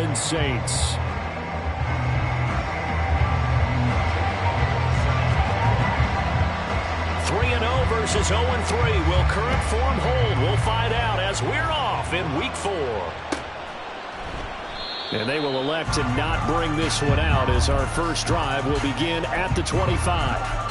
Orleans Saints. Versus 0-3. Will current form hold? We'll find out as we're off in Week 4. And they will elect to not bring this one out as our first drive will begin at the 25.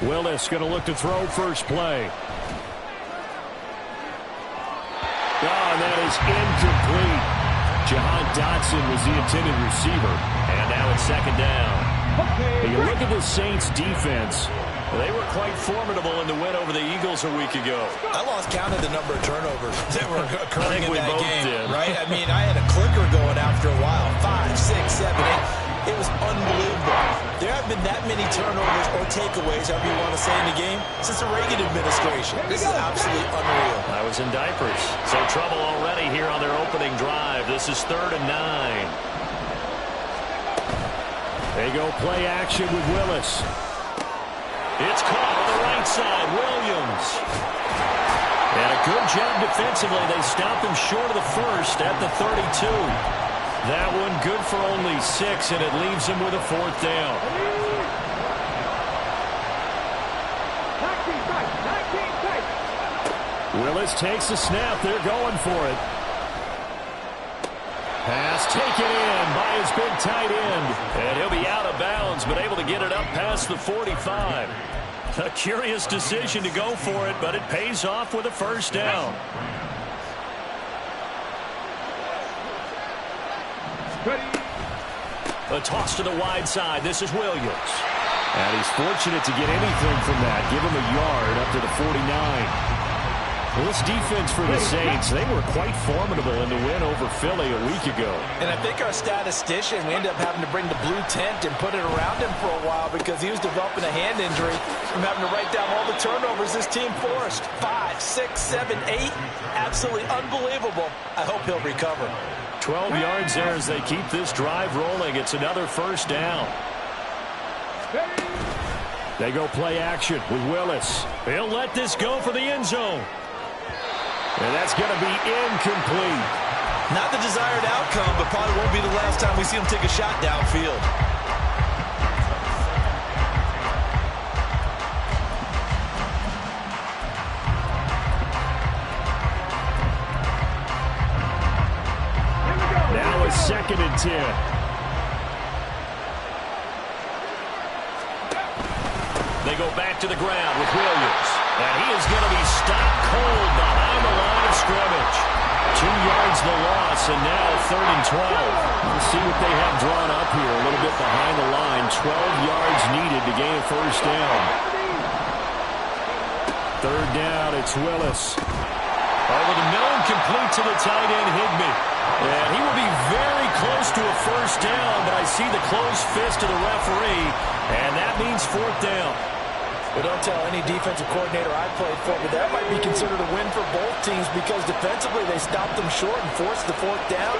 Willis going to look to throw first play. Oh, and that is incomplete. Jahan Dotson was the intended receiver. And now it's second down. Okay, you look at the Saints defense. They were quite formidable in the win over the Eagles a week ago. I lost count of the number of turnovers that were occurring in that game. Did. Right? I mean, I had a clicker going after a while. 5, 6, 7, 8. It was unbelievable. There haven't been that many turnovers or takeaways, however you want to say, in the game since the Reagan administration. This is absolutely unreal. I was in diapers. So trouble already here on their opening drive. This is 3rd and 9. They go play action with Willis. It's caught on the right side. Williams. And a good job defensively. They stopped him short of the first at the 32. That one good for only 6, and it leaves him with a 4th down. Willis takes the snap. They're going for it. Pass taken in by his big tight end. And he'll be out of bounds, but able to get it up past the 45. A curious decision to go for it, but it pays off with a first down. A toss to the wide side. This is Williams. And he's fortunate to get anything from that. Give him a yard up to the 49. Well, this defense for the Saints, they were quite formidable in the win over Philly a week ago. And I think our statistician, we ended up having to bring the blue tent and put it around him for a while because he was developing a hand injury from having to write down all the turnovers this team forced. 5, 6, 7, 8. Absolutely unbelievable. I hope he'll recover. 12 yards there as they keep this drive rolling. It's another first down. They go play action with Willis. He'll let this go for the end zone. And that's going to be incomplete. Not the desired outcome, but probably won't be the last time we see him take a shot downfield. Now it's 2nd and 10. They go back to the ground with Williams. And he is going to be stopped cold behind the line of scrimmage. 2 yards the loss, and now 3rd and 12. We'll see what they have drawn up here. A little bit behind the line. 12 yards needed to gain a first down. 3rd down, it's Willis. Over the known complete to the tight end, Higbee. And he will be very close to a first down, but I see the closed fist of the referee, and that means 4th down. But don't tell any defensive coordinator I played for, but that might be considered a win for both teams because defensively they stopped them short and forced the 4th down.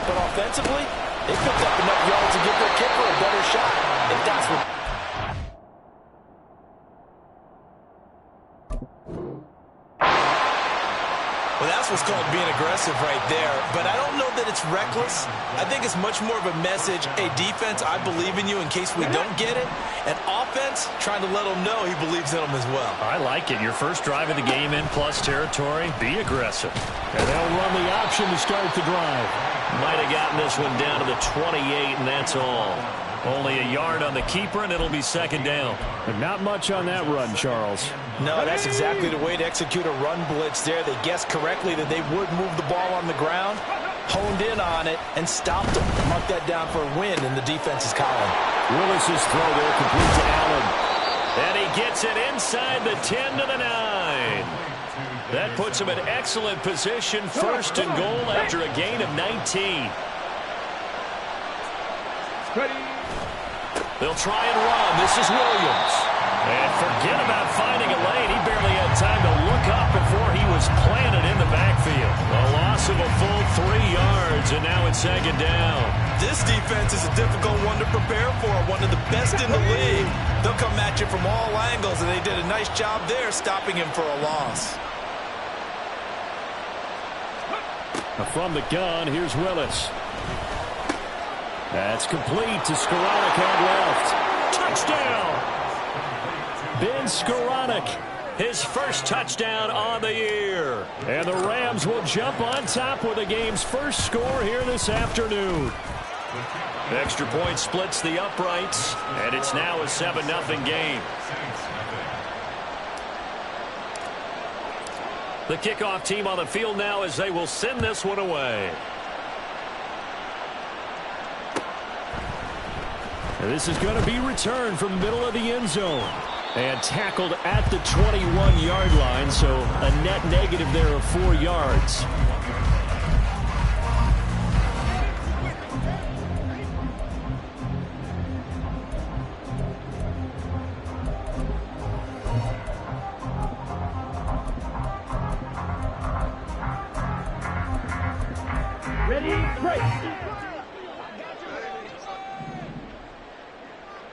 But offensively, they picked up enough yards to give their kicker a better shot. If that's what... Well, that's what's called being aggressive right there. But I don't know that it's reckless. I think it's much more of a message. Hey, defense, I believe in you in case we don't get it. And offense, trying to let them know he believes in them as well. I like it. Your first drive of the game in plus territory, be aggressive. And they'll run the option to start the drive. Might have gotten this one down to the 28, and that's all. Only a yard on the keeper, and it'll be 2nd down. But not much on that run, Charles. No, that's exactly the way to execute a run blitz there. They guessed correctly that they would move the ball on the ground, honed in on it, and stopped them. Mark that down for a win in the defense's column. Willis's throw there complete to Allen. And he gets it inside the 10 to the 9. That puts him in excellent position, 1st and goal after a gain of 19. They'll try and run. This is Williams. And forget about finding a lane. He barely had time to look up before he was planted in the backfield. A loss loss of a full 3 yards, and now it's second down. This defense is a difficult one to prepare for, one of the best in the league. They'll come at you from all angles, and they did a nice job there stopping him for a loss. From the gun, here's Willis. That's complete to Skoranek on left. Touchdown! Ben Skoranek, his first touchdown on the year. And the Rams will jump on top with the game's first score here this afternoon. Extra point splits the uprights, and it's now a 7-0 game. The kickoff team on the field now as they will send this one away. And this is going to be returned from the middle of the end zone. And tackled at the 21-yard line, so a net negative there of 4 yards. Ready, break.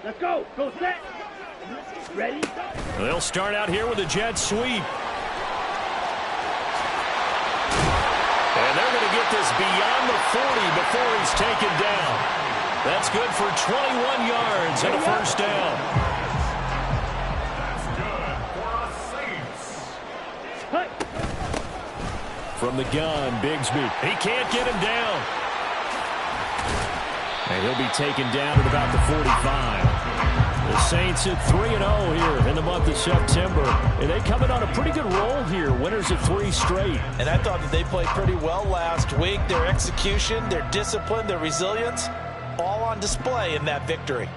Let's go. Go set. Ready? They'll start out here with a jet sweep. And they're going to get this beyond the 40 before he's taken down. That's good for 21 yards and a first down. From the gun, Bigsby. He can't get him down. And he'll be taken down at about the 45. The Saints at 3-0 here in the month of September. And they come in on a pretty good roll here. Winners of 3 straight. And I thought that they played pretty well last week. Their execution, their discipline, their resilience, all on display in that victory.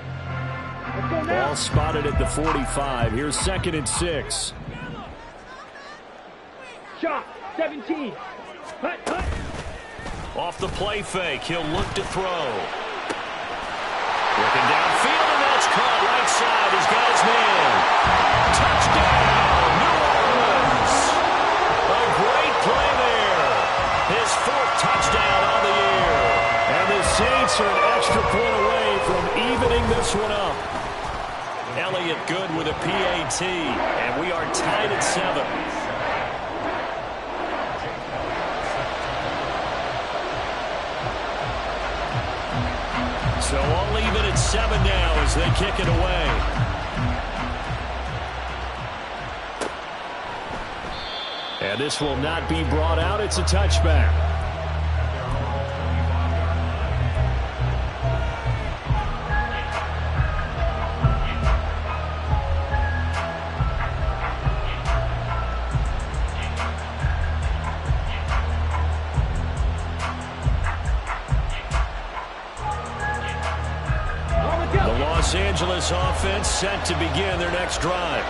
Ball spotted at the 45. Here's 2nd and 6. Shot. 17. Hut, hut. Off the play fake, he'll look to throw. Looking downfield, and that's caught right side. He's got his man. Touchdown, New Orleans. A great play there. His 4th touchdown on the year. And the Saints are an extra point away from evening this one up. Elliott good with a PAT, and we are tied at 7. So all even at 7 now as they kick it away. And this will not be brought out. It's a touchback. Los Angeles offense set to begin their next drive.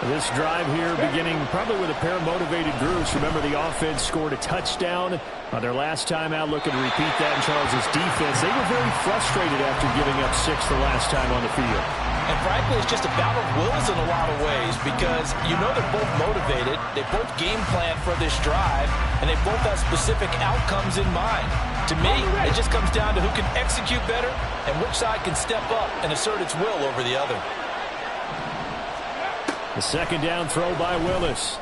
This drive here beginning probably with a pair of motivated groups. Remember, the offense scored a touchdown on their last time out. Looking to repeat that in Charles' defense. They were very frustrated after giving up 6 the last time on the field. And frankly, it's just a battle of wills in a lot of ways because you know they're both motivated. They both game plan for this drive, and they both have specific outcomes in mind. To me, it just comes down to who can execute better and which side can step up and assert its will over the other. The 2nd down throw by Willis.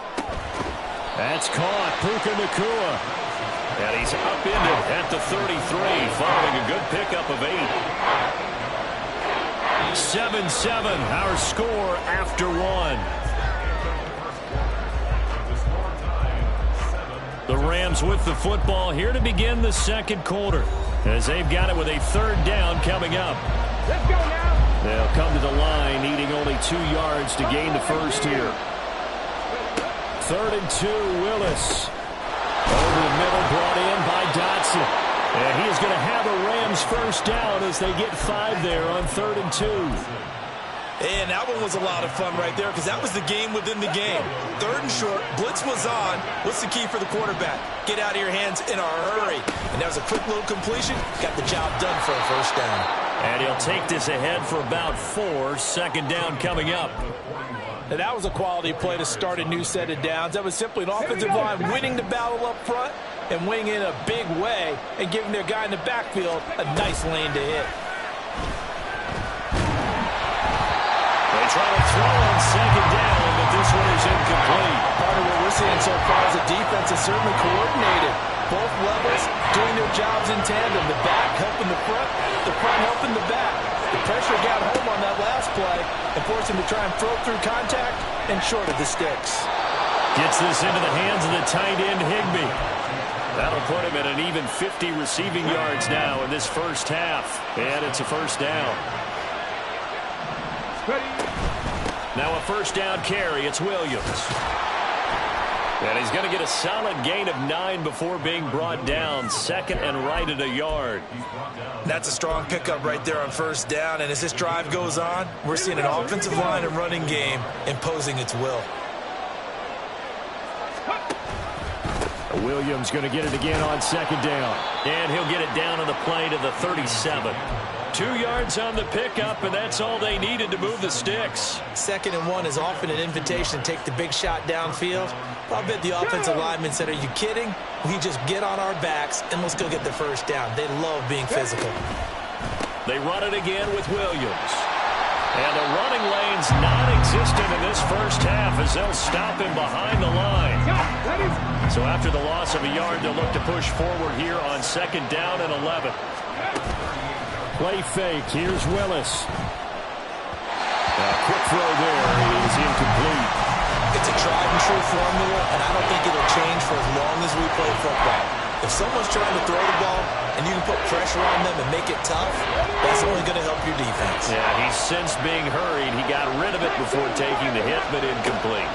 That's caught. Puka Nacua. And he's upended at the 33 following a good pickup of 8. 7-7, our score after 1. The Rams with the football here to begin the 2nd quarter as they've got it with a 3rd down coming up. Let's go now. They'll come to the line needing only 2 yards to gain the first here. 3rd and 2, Willis. Over the middle, brought in by Dotson. And he is going to have a Rams first down as they get 5 there on 3rd and 2. And that one was a lot of fun right there because that was the game within the game. 3rd and short, blitz was on. What's the key for the quarterback? Get out of your hands in a hurry. And that was a quick little completion. Got the job done for a first down. And he'll take this ahead for about 4. 2nd down coming up. And that was a quality play to start a new set of downs. That was simply an offensive line winning the battle up front and wing in a big way and giving their guy in the backfield a nice lane to hit. They try to throw on second down, but this one is incomplete. Part of what we're seeing so far is the defense is certainly coordinated. Both levels doing their jobs in tandem. The back helping the front helping the back. The pressure got home on that last play and forced him to try and throw through contact and short of the sticks. Gets this into the hands of the tight end, Higbee. That'll put him at an even 50 receiving yards now in this first half. And it's a first down. Now a first down carry. It's Williams. And he's going to get a solid gain of 9 before being brought down. Second and right at a yard. That's a strong pickup right there on first down. And as this drive goes on, we're seeing an offensive line and running game imposing its will. Williams going to get it again on second down. And he'll get it down on the play to the 37. 2 yards on the pickup, and that's all they needed to move the sticks. 2nd and 1 is often an invitation to take the big shot downfield. I bet the offensive linemen said, are you kidding? We just get on our backs and let's go get the first down. They love being physical. They run it again with Williams. And the running lane's non-existent in this first half as they'll stop him behind the line. So after the loss of a yard, they'll look to push forward here on second down and 11. Play fake. Here's Willis. A quick throw there is incomplete. It's a tried and true formula, and I don't think it'll change for as long as we play football. If someone's trying to throw the ball and you can put pressure on them and make it tough, that's only going to help your defense. Yeah, he's since being hurried. He got rid of it before taking the hit, but incomplete.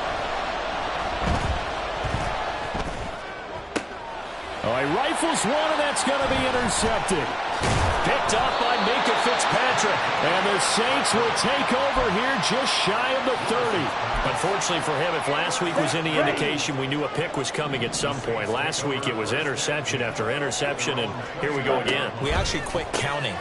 Oh, he rifles one, and that's going to be intercepted. Picked up by Minka Fitzpatrick. And the Saints will take over here just shy of the 30. Unfortunately for him, if last week was any indication, we knew a pick was coming at some point. Last week it was interception after interception, and here we go again. We actually quit counting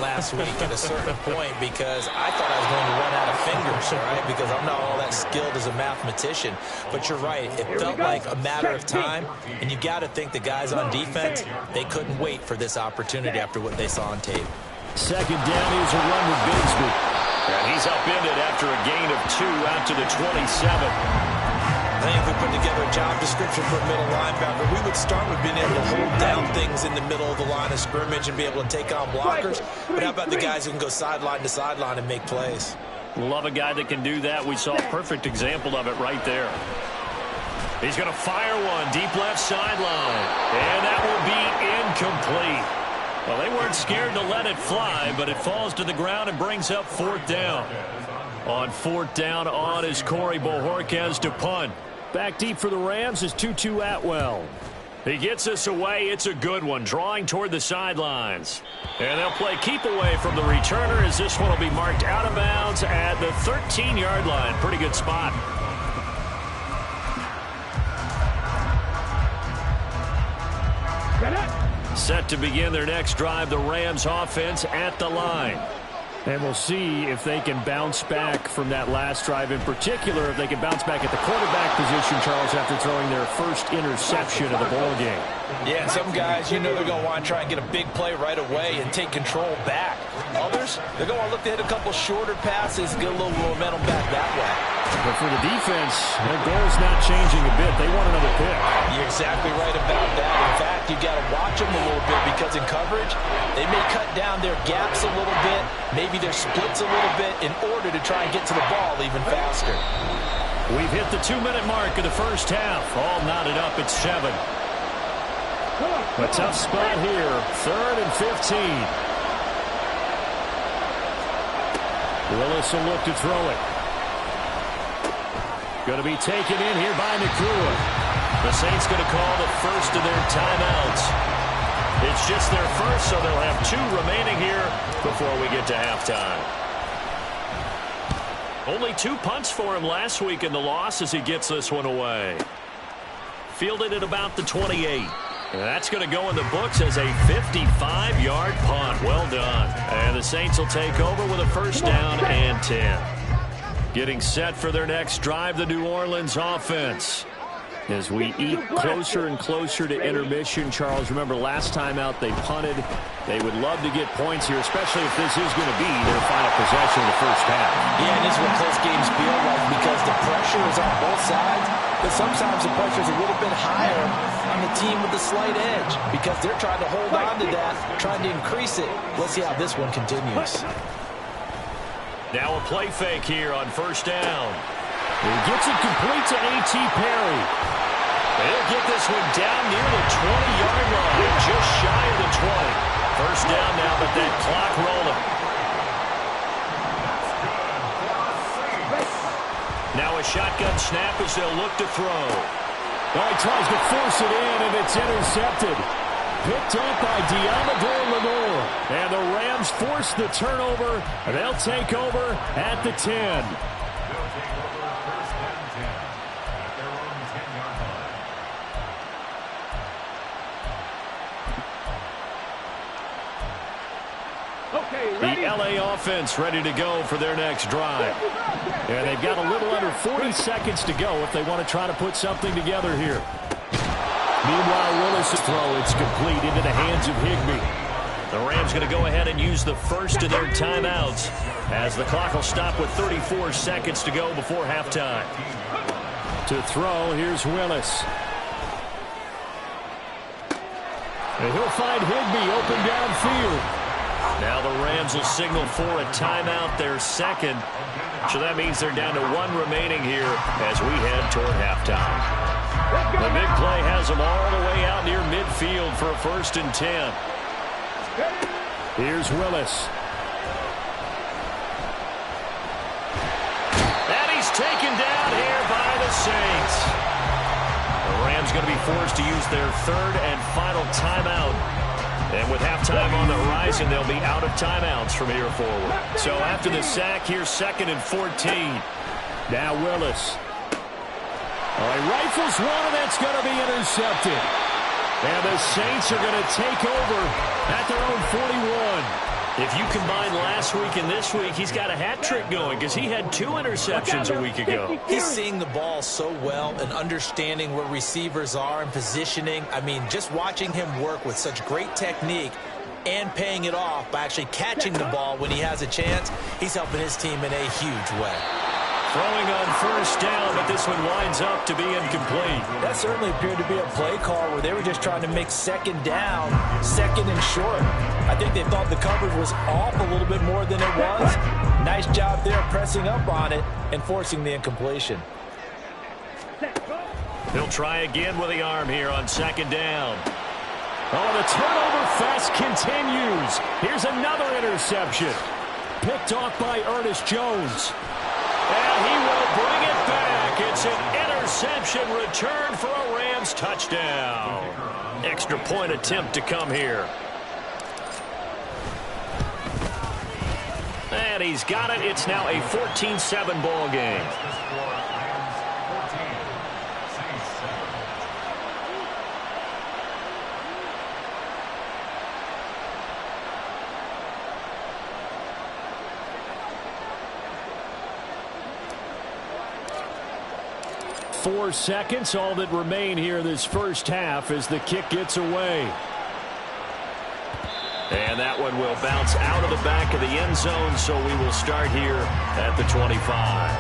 last week at a certain point because I thought I was going to run out of fingers, all right, because I'm not all that skilled as a mathematician. But you're right. It felt like a matter of time, and you got to think the guys on defense, they couldn't wait for this opportunity after what they saw on tape. Second down, here's a run with Bigsby. And he's upended after a gain of 2 out to the 27. I think if we put together a job description for a middle linebacker, we would start with being able to hold down things in the middle of the line of scrimmage and be able to take on blockers. But how about the guys who can go sideline to sideline and make plays? Love a guy that can do that. We saw a perfect example of it right there. He's going to fire one deep left sideline. And that will be incomplete. Well, they weren't scared to let it fly, but it falls to the ground and brings up fourth down. On fourth down on is Corey Bojorquez to punt. Back deep for the Rams is Tutu Atwell. He gets us away. It's a good one, drawing toward the sidelines. And they'll play keep away from the returner as this one will be marked out of bounds at the 13-yard line. Pretty good spot. Set to begin their next drive, the Rams offense at the line. And we'll see if they can bounce back from that last drive. In particular, if they can bounce back at the quarterback position, Charles, after throwing their first interception of the ball game. Yeah, some guys, you know they're going to want to try and get a big play right away and take control back. Others, they're going to look to hit a couple shorter passes, get a little momentum back that way. But for the defense, their goal's not changing a bit. They want another pick. You're exactly right about that. In fact, you've got to watch them a little bit because in coverage, they may cut down their gaps a little bit, maybe their splits a little bit in order to try and get to the ball even faster. We've hit the 2-minute mark of the first half. All knotted up at 7. A tough spot here. 3rd and 15. Willis will look to throw it. Going to be taken in here by Nakua. The Saints going to call the first of their timeouts. It's just their first, so they'll have 2 remaining here before we get to halftime. Only 2 punts for him last week in the loss as he gets this one away. Fielded at about the 28. And that's going to go in the books as a 55-yard punt. Well done. And the Saints will take over with a first down and 10. Getting set for their next drive, the New Orleans offense. As we eat closer and closer to intermission, Charles, remember last time out they punted. They would love to get points here, especially if this is going to be their final possession of the first half. Yeah, and this is what close games feel like because the pressure is on both sides, but sometimes the pressure is a little bit higher on the team with the slight edge because they're trying to hold on to that, trying to increase it. Let's see how this one continues. Now a play fake here on first down. He gets it complete to A.T. Perry. They'll get this one down near the 20-yard line, just shy of the 20. First down now, but that clock rolling. Now a shotgun snap as they'll look to throw. Oh, he tries to force it in, and it's intercepted. Picked up by Diamador Lenore. And the Rams force the turnover. They'll take over at the 10. The LA offense ready to go for their next drive. And they've got a little under 40 seconds to go if they want to try to put something together here. Meanwhile, Willis' throw, it's complete into the hands of Higbee. The Rams going to go ahead and use the first of their timeouts as the clock will stop with 34 seconds to go before halftime. To throw, here's Willis. And he'll find Higbee open downfield. Now the Rams will signal for a timeout, their second. So that means they're down to one remaining here as we head toward halftime. The big play has them all the way out near midfield for a 1st and 10. Here's Willis. And he's taken down here by the Saints. The Rams going to be forced to use their 3rd and final timeout. And with halftime on the horizon, they'll be out of timeouts from here forward. So after the sack, here's 2nd and 14. Now Willis. Oh, he rifles one, and that's going to be intercepted. And the Saints are going to take over at their own 41. If you combine last week and this week, he's got a hat trick going because he had 2 interceptions a week ago. He's seeing the ball so well and understanding where receivers are and positioning. I mean, just watching him work with such great technique and paying it off by actually catching the ball when he has a chance, he's helping his team in a huge way. Throwing on first down, but this one winds up to be incomplete. That certainly appeared to be a play call where they were just trying to make second down, 2nd and short. I think they thought the coverage was off a little bit more than it was. Nice job there pressing up on it and forcing the incompletion. He'll try again with the arm here on 2nd down. Oh, the turnover fest continues. Here's another interception. Picked off by Ernest Jones. And he will bring it back. It's an interception return for a Rams touchdown. Extra point attempt to come here. And he's got it. It's now a 14-7 ball game. Four seconds, all that remain here this first half as the kick gets away. And that one will bounce out of the back of the end zone, so we will start here at the 25.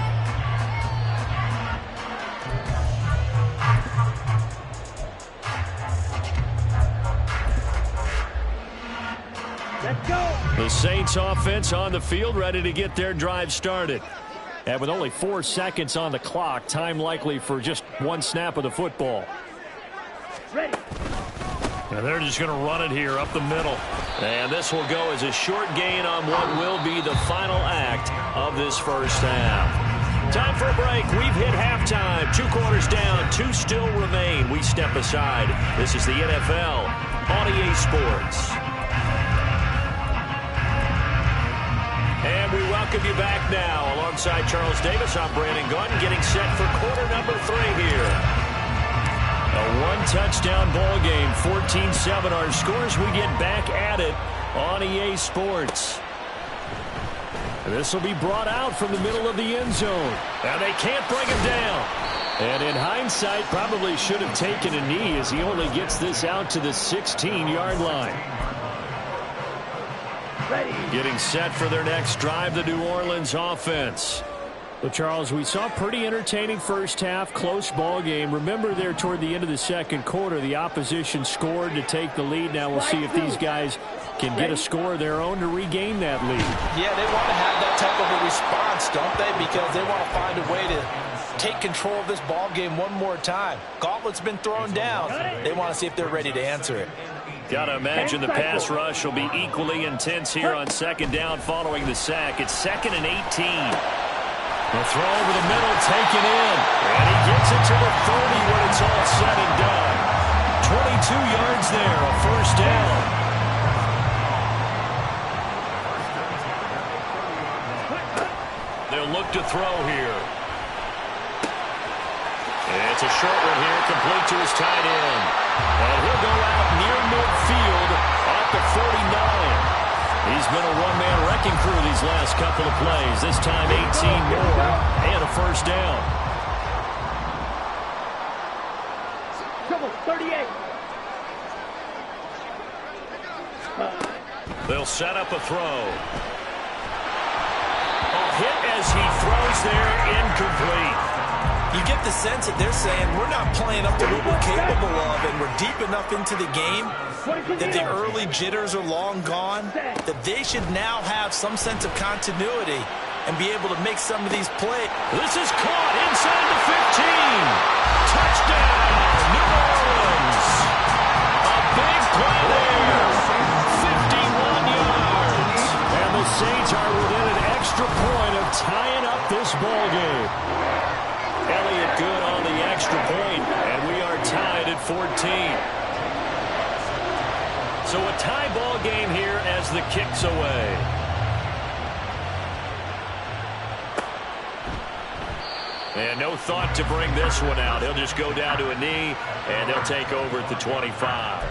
Let's go. The Saints offense on the field, ready to get their drive started. And with only 4 seconds on the clock, time likely for just one snap of the football. Ready. And they're just going to run it here up the middle. And this will go as a short gain on what will be the final act of this first half. Time for a break. We've hit halftime. 2 quarters down, 2 still remain. We step aside. This is the NFL on EA Sports. And we welcome you back now. Alongside Charles Davis, I'm Brandon Gunn, getting set for quarter number 3 here. A 1-touchdown ball game, 14-7 our scores. We get back at it on EA Sports. This will be brought out from the middle of the end zone. Now they can't bring him down. And in hindsight, probably should have taken a knee as he only gets this out to the 16-yard line. Ready. Getting set for their next drive, the New Orleans offense. Well, Charles, we saw a pretty entertaining first half, close ball game. Remember there toward the end of the second quarter, the opposition scored to take the lead. Now we'll see if these guys can get a score of their own to regain that lead. Yeah, they want to have that type of a response, don't they? Because they want to find a way to take control of this ball game one more time. Gauntlet's been thrown down. They want to see if they're ready to answer it. Got to imagine the pass rush will be equally intense here on second down following the sack. It's 2nd and 18. The throw over the middle, taken in. And he gets it to the 30 when it's all said and done. 22 yards there, a first down. They'll look to throw here. It's a short one here, complete to his tight end. And he'll go out near midfield at the 49. He's been a one-man wrecking crew these last couple of plays. This time 18 more and a first down. Trouble, 38. They'll set up a throw. A hit as he throws there, incomplete. You get the sense that they're saying we're not playing up to what we're capable of, and we're deep enough into the game that the early jitters are long gone, that they should now have some sense of continuity and be able to make some of these plays. This is caught inside the 15. Touchdown, New Orleans. A big play there. 51 yards. And the Saints are within an extra point of tying up this ball game. Elliott good on the extra point, and we are tied at 14. So a tie ball game here as the kick's away. And no thought to bring this one out. He'll just go down to a knee, and they'll take over at the 25.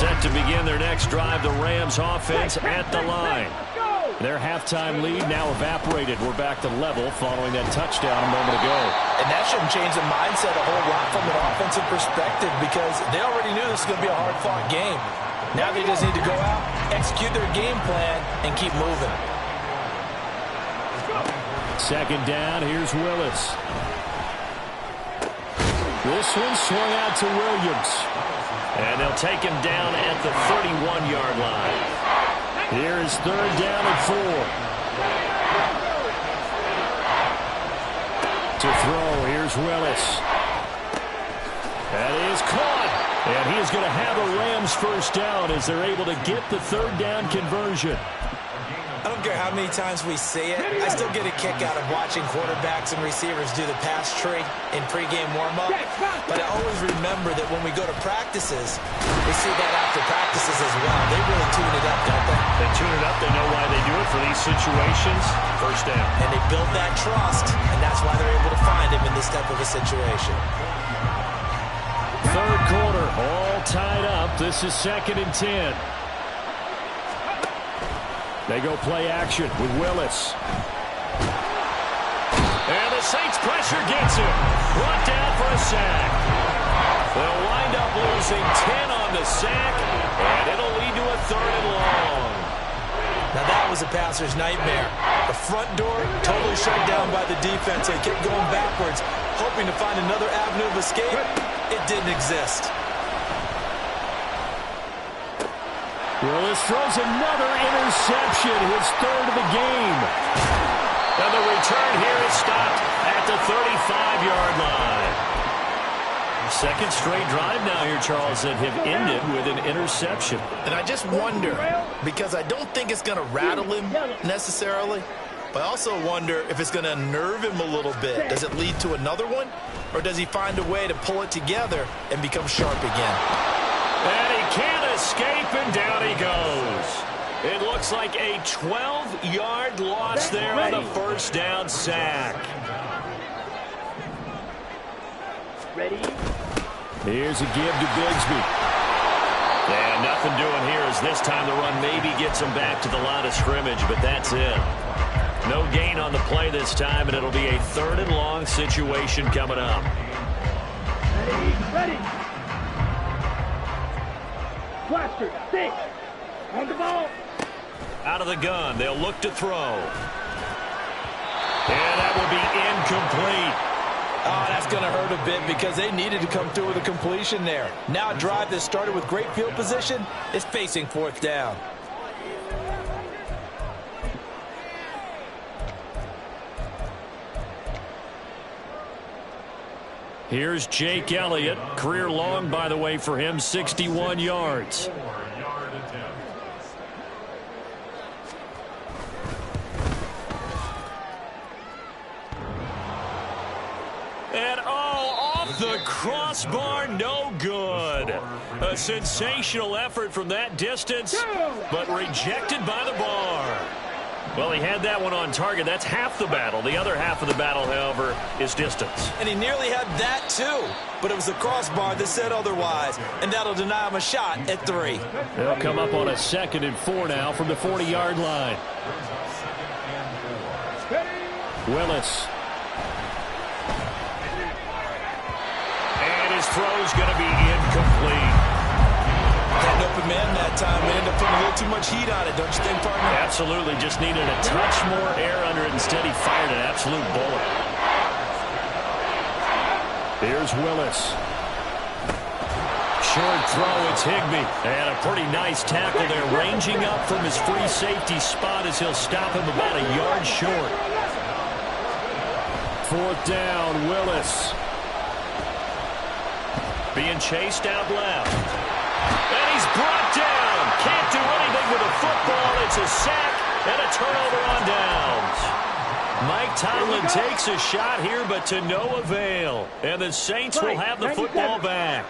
Set to begin their next drive, the Rams offense at the line. Their halftime lead now evaporated. We're back to level following that touchdown a moment ago. And that shouldn't change the mindset a whole lot from an offensive perspective because they already knew this was going to be a hard-fought game. Now they just need to go out, execute their game plan, and keep moving. Second down, here's Willis. This one swung out to Williams. And they'll take him down at the 31-yard line. Here is third down and 4. To throw, here's Willis. That is caught. And he is going to have a Rams first down as they're able to get the third down conversion. I don't care how many times we see it. I still get a kick out of watching quarterbacks and receivers do the pass tree in pregame warm-up. But I always remember that when we go to practices, we see that after practices as well. They really tune it up, don't they? They tune it up. They know why they do it for these situations. First down. And they build that trust, and that's why they're able to find him in this type of a situation. Third quarter, all tied up. This is 2nd and 10. They go play action with Willis. And the Saints pressure gets him. Brought down for a sack. They'll wind up losing 10 on the sack, and it'll lead to a 3rd and long. Now that was a passer's nightmare. The front door totally shut down by the defense. They kept going backwards, hoping to find another avenue of escape. It didn't exist. Willis throws another interception, his 3rd of the game. And the return here is stopped at the 35-yard line. Second straight drive now here, Charles, that have ended with an interception. And I just wonder, because I don't think it's going to rattle him necessarily, but I also wonder if it's going to unnerve him a little bit. Does it lead to another one? Or does he find a way to pull it together and become sharp again? And he can't escape, and down he goes. It looks like a 12-yard loss there on the first down sack. Ready? Here's a give to Bigsby. And nothing doing here as this time the run maybe gets him back to the line of scrimmage, but that's it. No gain on the play this time, and it'll be a 3rd and long situation coming up. Ready. Blaster, 6. On the ball. Out of the gun, they'll look to throw. And that will be incomplete. Oh, that's going to hurt a bit because they needed to come through with a completion there. Now a drive that started with great field position is facing 4th down. Here's Jake Elliott. Career long, by the way, for him, 61 yards. And off the crossbar, no good. A sensational effort from that distance, but rejected by the bar. Well, he had that one on target. That's half the battle. The other half of the battle, however, is distance. And he nearly had that, too. But it was the crossbar that said otherwise, and that'll deny him a shot at 3. They'll come up on a 2nd and 4 now from the 40-yard line. Willis. And his throw's going to be incomplete. Had an open man that time. They ended up putting a little too much heat on it, don't you think, partner? Absolutely. Just needed a touch more air under it. Instead, he fired an absolute bullet. Here's Willis. Short throw, it's Higbee. And a pretty nice tackle there, ranging up from his free safety spot as he'll stop him about a yard short. 4th down, Willis. Being chased out left. And he's brought down. Can't do anything with a football. It's a sack and a turnover on downs. Mike Tomlin takes a shot here, but to no avail. And the Saints will have the football back.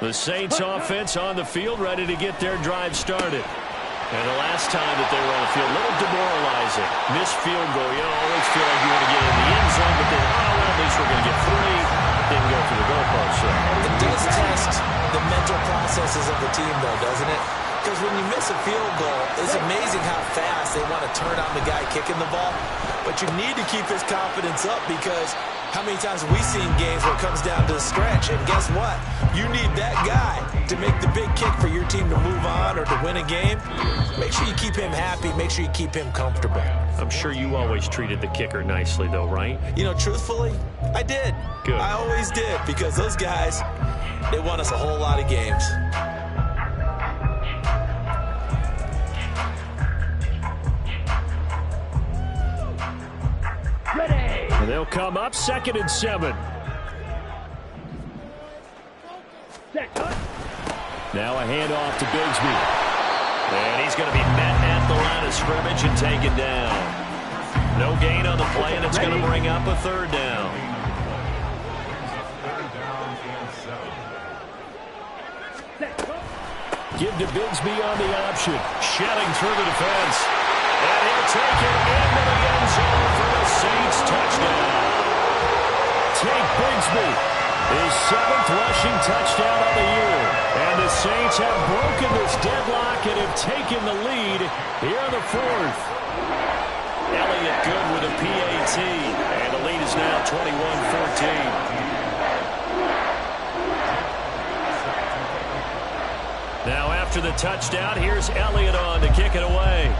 The Saints offense on the field, ready to get their drive started. And the last time that they were on the field, a little demoralizing. Missed field goal. You always feel like you want to get in the end zone, but then, well, at least we're going to get 3. Didn't go through the goalpost. So. It does test the mental processes of the team, though, doesn't it? Because when you miss a field goal, it's amazing how fast they want to turn on the guy kicking the ball. But you need to keep his confidence up because how many times have we seen games where it comes down to the stretch? And guess what? You need that guy to make the big kick for your team to move on or to win a game. Make sure you keep him happy. Make sure you keep him comfortable. I'm sure you always treated the kicker nicely, though, right? You know, truthfully, I did. Good. I always did because those guys, they won us a whole lot of games. And they'll come up 2nd and 7. Now a handoff to Bigsby. And he's going to be met at the line of scrimmage and taken down. No gain on the play, and it's going to bring up a 3rd down. Give to Bigsby on the option. Shelling through the defense. And he'll take it into the end zone for the Saints touchdown. Take Bigsby, his 7th rushing touchdown of the year. And the Saints have broken this deadlock and have taken the lead here in the 4th. Elliott good with a PAT. And the lead is now 21-14. Now after the touchdown, here's Elliott on to kick it away.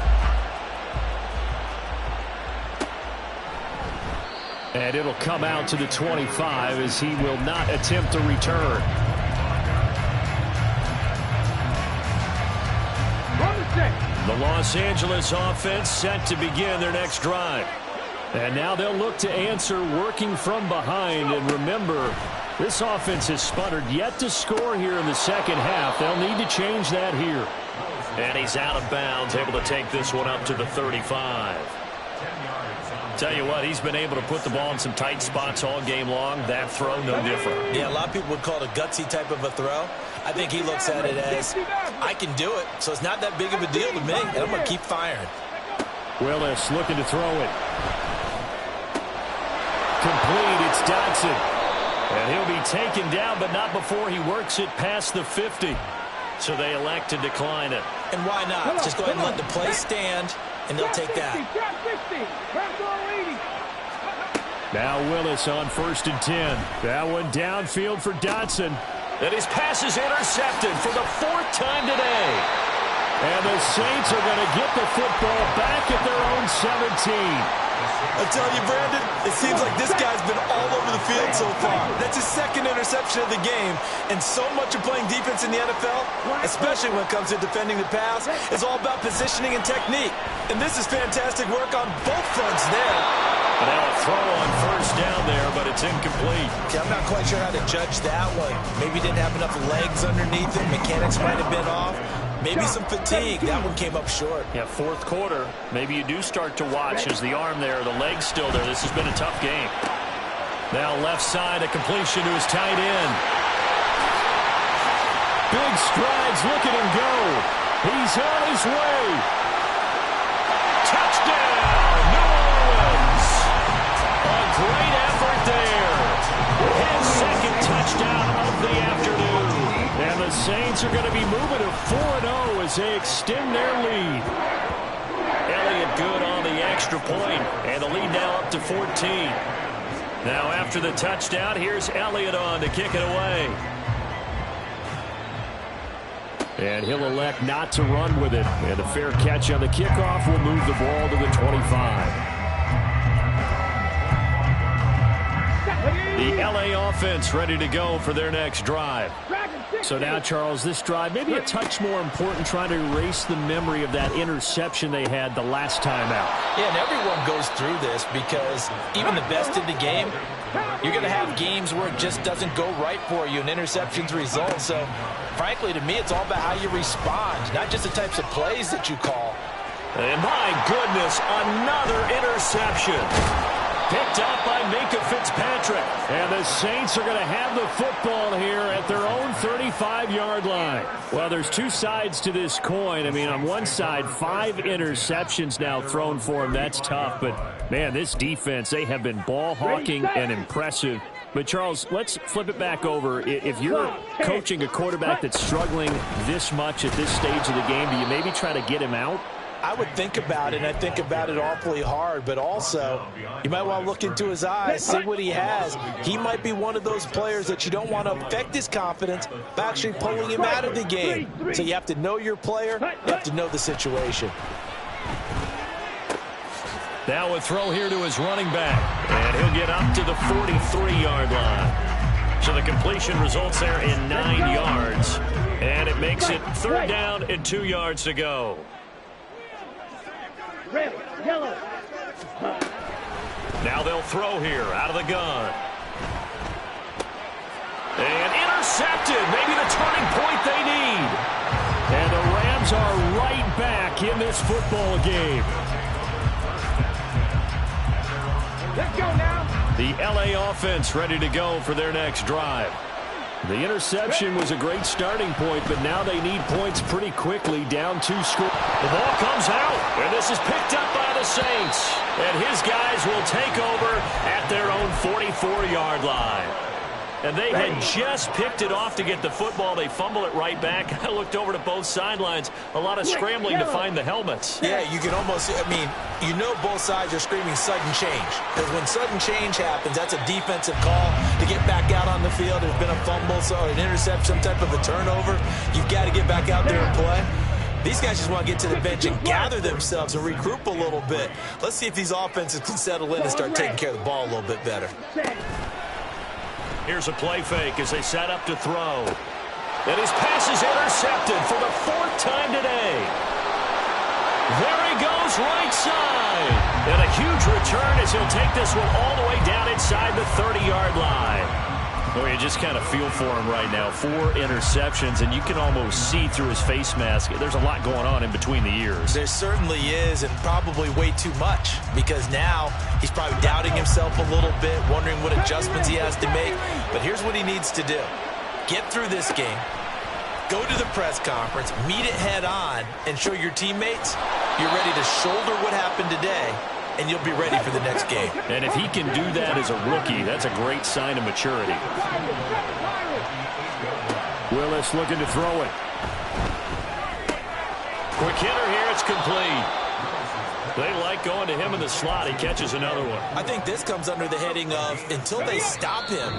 And it'll come out to the 25 as he will not attempt to return. The Los Angeles offense set to begin their next drive. And now they'll look to answer working from behind. And remember, this offense has sputtered yet to score here in the 2nd half. They'll need to change that here. And he's out of bounds, able to take this one up to the 35. Tell you what, he's been able to put the ball in some tight spots all game long. That throw, no different. Yeah, a lot of people would call it a gutsy type of a throw. I think he looks at it as, I can do it, so it's not that big of a deal to me, and I'm going to keep firing. Willis looking to throw it. Complete, it's Dodson. And he'll be taken down, but not before he works it past the 50. So they elect to decline it. And why not? Just go ahead and let the play stand, and they'll take that. Now Willis on 1st and 10. That one downfield for Dotson. And his pass is intercepted for the 4th time today. And the Saints are going to get the football back at their own 17. I tell you, Brandon, it seems like this guy's been all over the field so far. That's his 2nd interception of the game. And so much of playing defense in the NFL, especially when it comes to defending the pass, is all about positioning and technique. And this is fantastic work on both fronts there. And now a throw on 1st down there, but it's incomplete. Okay, I'm not quite sure how to judge that one. Maybe didn't have enough legs underneath it. Mechanics might have been off. Maybe some fatigue. That one came up short. Yeah, 4th quarter. Maybe you do start to watch as the arm there, the leg's still there. This has been a tough game. Now left side, a completion to his tight end. Big strides, look at him go. He's on his way. Touchdown, New Orleans. A great effort there. His 2nd touchdown of the afternoon. And the Saints are going to be moving to 4-0 as they extend their lead. Elliott good on the extra point, and the lead now up to 14. Now after the touchdown, here's Elliott on to kick it away. And he'll elect not to run with it. And a fair catch on the kickoff will move the ball to the 25. The LA offense ready to go for their next drive. So now, Charles, this drive maybe a touch more important, trying to erase the memory of that interception they had the last time out. Yeah, and everyone goes through this because even the best in the game, you're going to have games where it just doesn't go right for you and interceptions result. So, frankly, to me, it's all about how you respond, not just the types of plays that you call. And my goodness, another interception. Picked up by Minkah Fitzpatrick. And the Saints are going to have the football here at their own 35-yard line. Well, there's two sides to this coin. I mean, on one side, 5 interceptions now thrown for him. That's tough. But, man, this defense, they have been ball hawking and impressive. But, Charles, let's flip it back over. If you're coaching a quarterback that's struggling this much at this stage of the game, do you maybe try to get him out? I would think about it, and I think about it awfully hard, but also you might want to look into his eyes, see what he has. He might be one of those players that you don't want to affect his confidence by actually pulling him out of the game. So you have to know your player, you have to know the situation. Now a throw here to his running back, and he'll get up to the 43-yard line. So the completion results there in 9 yards, and it makes it 3rd down and 2 yards to go. Red, yellow. Now they'll throw here out of the gun. And intercepted. Maybe the turning point they need. And the Rams are right back in this football game. Let's go now. The LA offense ready to go for their next drive. The interception was a great starting point, but now they need points pretty quickly, down 2 scores. The ball comes out, and this is picked up by the Saints. And his guys will take over at their own 44-yard line. And they had just picked it off to get the football. They fumble it right back. I looked over to both sidelines. A lot of scrambling to find the helmets. Yeah, you can almost, I mean, you know both sides are screaming sudden change. Because when sudden change happens, that's a defensive call to get back out on the field. There's been a fumble, so an interception, some type of a turnover. You've got to get back out there and play. These guys just want to get to the bench and gather themselves and regroup a little bit. Let's see if these offenses can settle in and start taking care of the ball a little bit better. Here's a play fake as they set up to throw. And his pass is intercepted for the 4th time today. There he goes, right side. And a huge return as he'll take this one all the way down inside the 30-yard line. Well, you just kind of feel for him right now. 4 interceptions, and you can almost see through his face mask. There's a lot going on in between the ears. There certainly is, and probably way too much, because now he's probably doubting himself a little bit, wondering what adjustments he has to make. But here's what he needs to do. Get through this game, go to the press conference, meet it head on, and show your teammates you're ready to shoulder what happened today, and you'll be ready for the next game. And if he can do that as a rookie, that's a great sign of maturity. Willis looking to throw it. Quick hitter here. It's complete. They like going to him in the slot. He catches another one. I think this comes under the heading of until they stop him,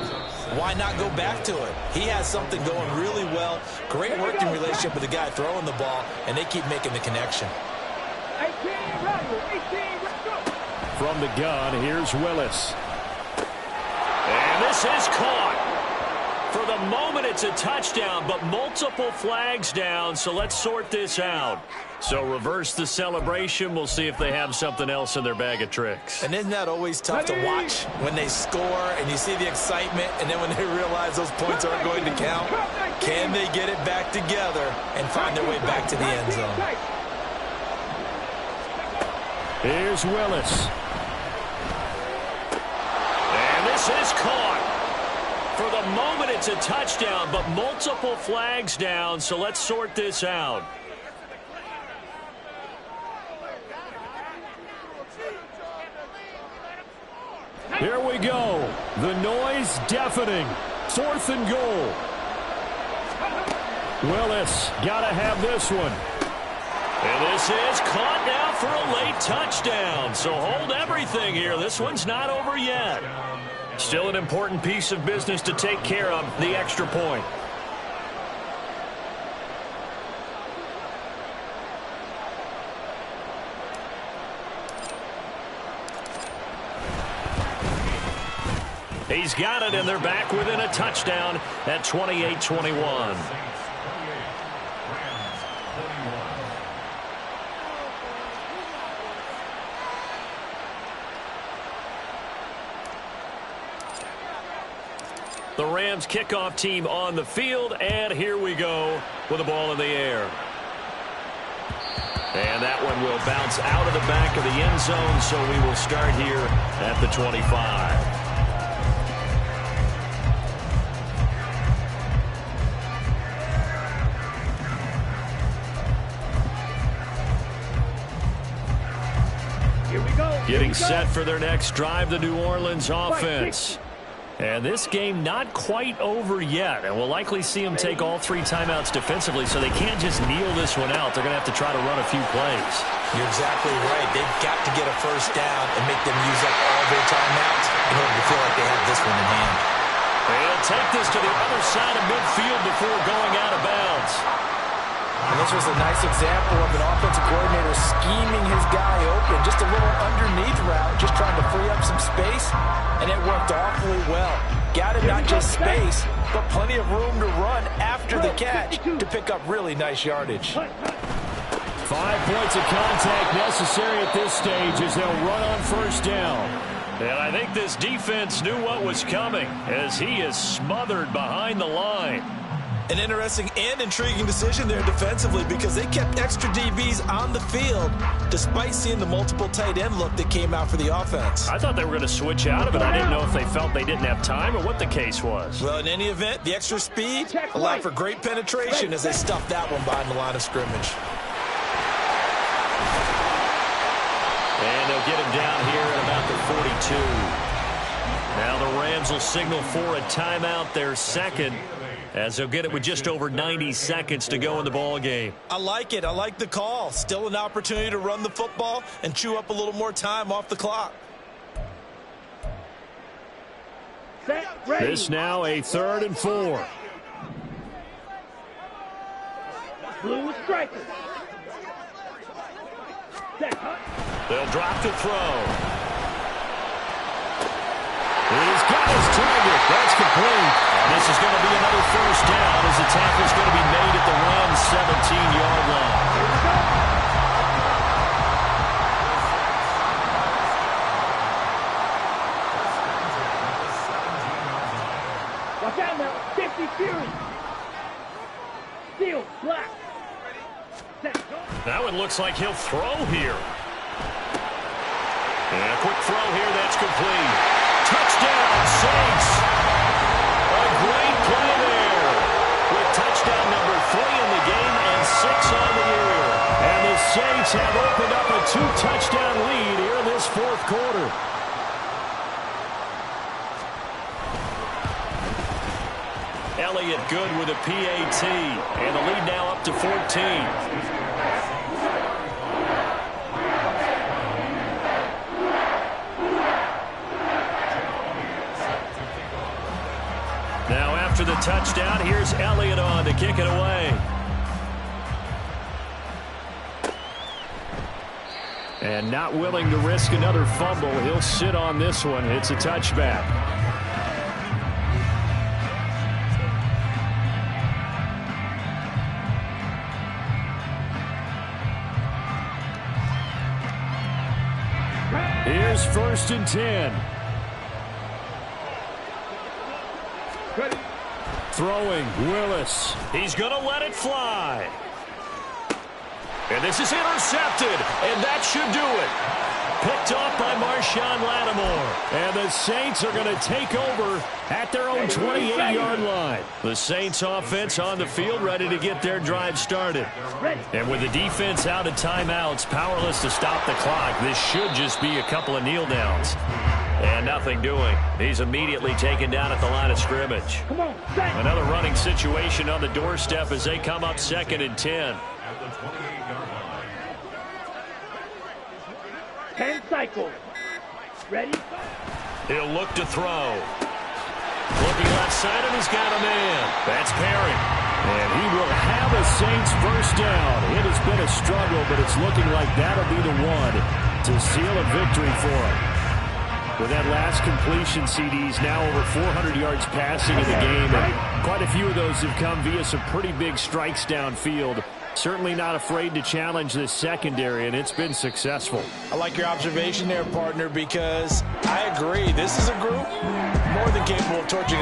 why not go back to it? He has something going really well. Great working relationship with the guy throwing the ball, and they keep making the connection. From the gun, here's Willis. And this is caught. For the moment, it's a touchdown, but multiple flags down, so let's sort this out. So reverse the celebration. We'll see if they have something else in their bag of tricks. And isn't that always tough to watch when they score and you see the excitement, and then when they realize those points aren't going to count? Can they get it back together and find their way back to the end zone? Here's Willis. And this is caught. For the moment, it's a touchdown, but multiple flags down, so let's sort this out. Here we go. The noise deafening. 4th and goal. Willis got to have this one. And this is caught now for a late touchdown. So hold everything here. This one's not over yet. Still an important piece of business to take care of, the extra point. He's got it, and they're back within a touchdown at 28-21. The Rams kickoff team on the field, and here we go with the ball in the air. And that one will bounce out of the back of the end zone, so we will start here at the 25. Here we go. Getting set for their next drive, the New Orleans offense. And this game not quite over yet, and we'll likely see them take all 3 timeouts defensively, so they can't just kneel this one out. They're going to have to try to run a few plays. You're exactly right. They've got to get a first down and make them use up all their timeouts in order to feel like they have this one in hand. They'll take this to the other side of midfield before going out of bounds. And this was a nice example of an offensive coordinator scheming his guy open. Just a little underneath route, just trying to free up some space, and it worked awfully well. Got him not just space, but plenty of room to run after the catch to pick up really nice yardage. 5 points of contact necessary at this stage as they'll run on first down. And I think this defense knew what was coming as he is smothered behind the line. An interesting and intriguing decision there defensively because they kept extra DBs on the field despite seeing the multiple tight end look that came out for the offense. I thought they were going to switch out of it. I didn't know if they felt they didn't have time or what the case was. Well, in any event, the extra speed allowed for great penetration as they stuffed that one behind the line of scrimmage. And they'll get him down here at about the 42. Now the Rams will signal for a timeout, their second, as they'll get it with just over 90 seconds to go in the ball game. I like it. I like the call. Still an opportunity to run the football and chew up a little more time off the clock. Set, ready. This now a 3rd and 4. Blue striker. Set, cut. They'll drop to throw. He's got his target. That's complete. This is going to be another first down as the tackle is going to be made at the Rams' 17-yard line. Watch out now. 50 Fury. Steel, black. Set, go. That one looks like he'll throw here. And a quick throw here. That's complete. Touchdown, Saints. A great play there. With touchdown number 3 in the game and 6 on the year. And the Saints have opened up a 2-touchdown lead here in this 4th quarter. Elliott good with a PAT. And the lead now up to 14. the touchdown. Here's Elliott on to kick it away. And not willing to risk another fumble. He'll sit on this one. It's a touchback. Here's 1st and 10. Ready. Throwing, Willis. He's going to let it fly. And this is intercepted, and that should do it. Picked off by Marshawn Lattimore. And the Saints are going to take over at their own 28-yard line. The Saints offense on the field, ready to get their drive started. And with the defense out of timeouts, powerless to stop the clock, this should just be a couple of kneel downs. And nothing doing. He's immediately taken down at the line of scrimmage. Come on, Another running situation on the doorstep as they come up 2nd and 10. 10 cycles. Ready? He'll look to throw. Looking left side, and he's got a man. That's Perry. And he will have a Saints first down. It has been a struggle, but it's looking like that'll be the one to seal a victory for him. With that last completion, CD's now over 400 yards passing in the game. And quite a few of those have come via some pretty big strikes downfield. Certainly not afraid to challenge this secondary, and it's been successful. I like your observation there, partner, because I agree. This is a group more than capable of torching